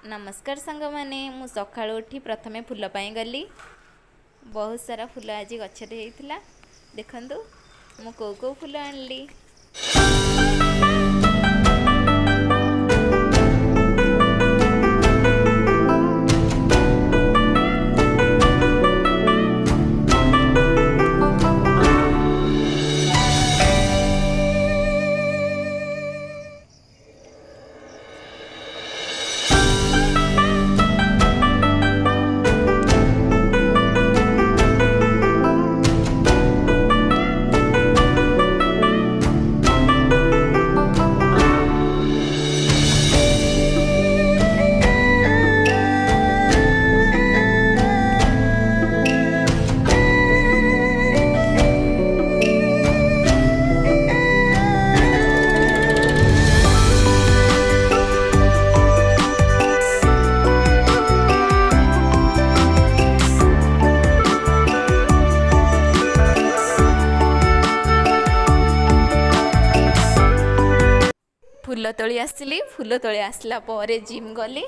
नमस्कार सांग मैंने मु सका उठी प्रथमे फूल गली। बहुत सारा फूल आज गचरे होता देखु मु कौ फूल आनली। फूल तोली आसली फूल तोली आसला परे जिम गली।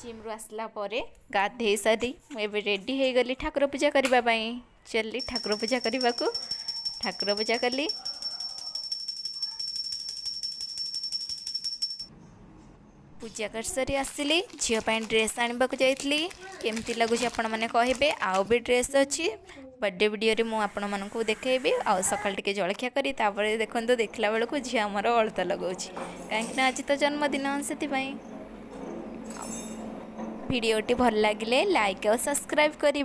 जिम रु आसला परे गाधे सारी मुझे रेडी हो गली ठाकुर पूजा करने। चली ठाकुर पूजा करने को ठाकुर पूजा कली। पूजा कर सारी आसली झीपाई ड्रेस आने को जाइली। केमती लगुच आपण मैंने कहे आउ भी ड्रेस अच्छी बर्थडे वीडियो रे आपण मानू देखी आ सकाल टे जलखिया करी देखो देखला बेलू झी आमर अलता लगाऊँ कहीं आज तो जन्मदिन से वीडियोटी भल लगे लाइक और सब्सक्राइब करी।